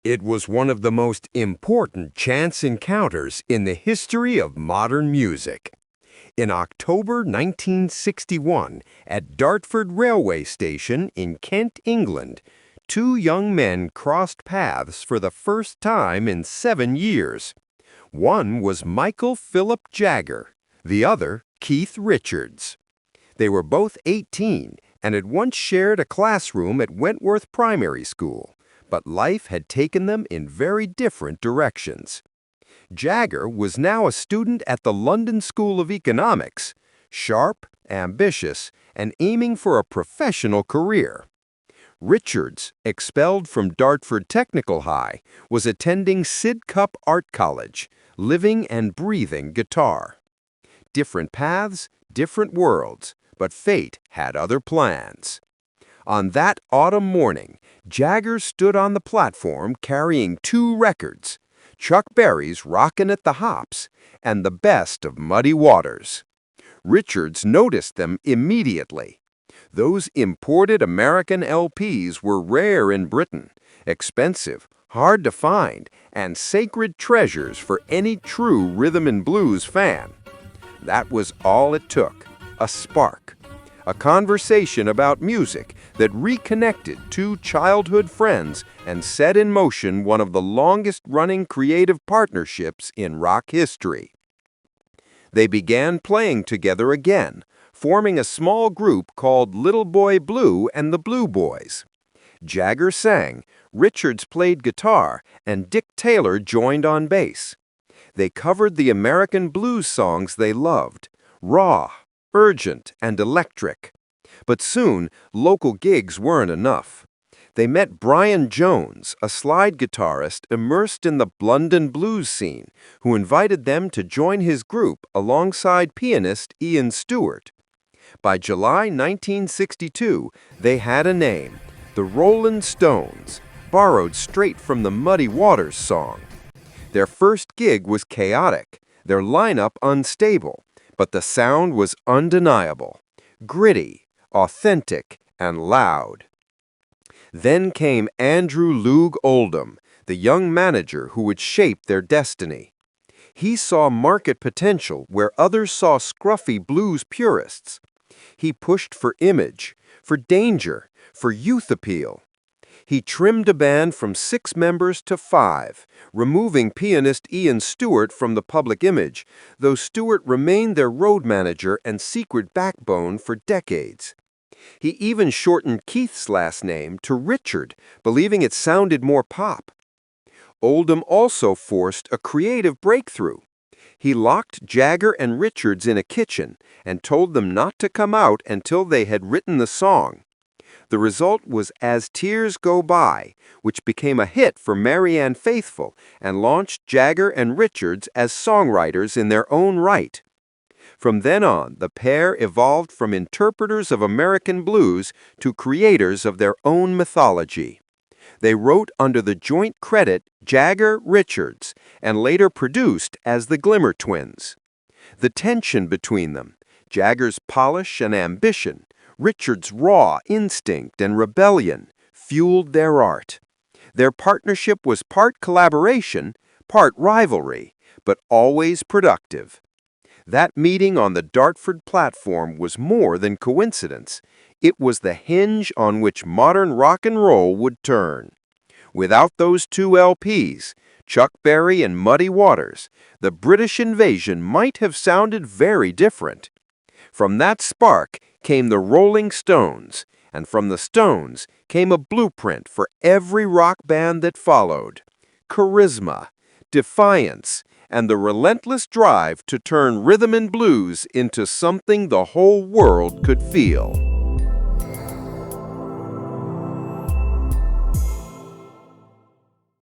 It was one of the most important chance encounters in the history of modern music. In October 1961, at Dartford railway station in Kent, England, two young men crossed paths for the first time in 7 years. One was Michael Philip Jagger, the other Keith Richards. They were both 18 and had once shared a classroom at Wentworth Primary School, but life had taken them in very different directions. Jagger was now a student at the London School of Economics, sharp, ambitious, and aiming for a professional career. Richards, expelled from Dartford Technical High, was attending Sidcup Art College, living and breathing guitar. Different paths, different worlds, but fate had other plans. On that autumn morning, Jagger stood on the platform carrying 2 records, Chuck Berry's Rockin' at the Hops and the best of Muddy Waters. Richards noticed them immediately. Those imported American LPs were rare in Britain, expensive, hard to find, and sacred treasures for any true rhythm and blues fan. That was all it took, a spark. A conversation about music that reconnected 2 childhood friends and set in motion one of the longest-running creative partnerships in rock history. They began playing together again, forming a small group called Little Boy Blue and the Blue Boys. Jagger sang, Richards played guitar, and Dick Taylor joined on bass. They covered the American blues songs they loved, raw, urgent, and electric. But soon, local gigs weren't enough. They met Brian Jones, a slide guitarist immersed in the London blues scene, who invited them to join his group alongside pianist Ian Stewart. By July 1962, they had a name, the Rollin Stones, borrowed straight from the Muddy Waters song. Their first gig was chaotic, their lineup unstable, but the sound was undeniable, gritty, authentic, and loud. Then came Andrew Loog Oldham, the young manager who would shape their destiny. He saw market potential where others saw scruffy blues purists. He pushed for image, for danger, for youth appeal. He trimmed a band from 6 members to 5, removing pianist Ian Stewart from the public image, though Stewart remained their road manager and secret backbone for decades. He even shortened Keith's last name to Richard, believing it sounded more pop. Oldham also forced a creative breakthrough. He locked Jagger and Richards in a kitchen and told them not to come out until they had written the song. The result was As Tears Go By, which became a hit for Marianne Faithfull and launched Jagger and Richards as songwriters in their own right. From then on, the pair evolved from interpreters of American blues to creators of their own mythology. They wrote under the joint credit Jagger-Richards and later produced as the Glimmer Twins. The tension between them, Jagger's polish and ambition, Richards' raw instinct and rebellion, fueled their art. Their partnership was part collaboration, part rivalry, but always productive. That meeting on the Dartford platform was more than coincidence. It was the hinge on which modern rock and roll would turn. Without those 2 LPs, Chuck Berry and Muddy Waters, the British invasion might have sounded very different. From that spark came the Rolling Stones, and from the Stones came a blueprint for every rock band that followed. Charisma, defiance, and the relentless drive to turn rhythm and blues into something the whole world could feel.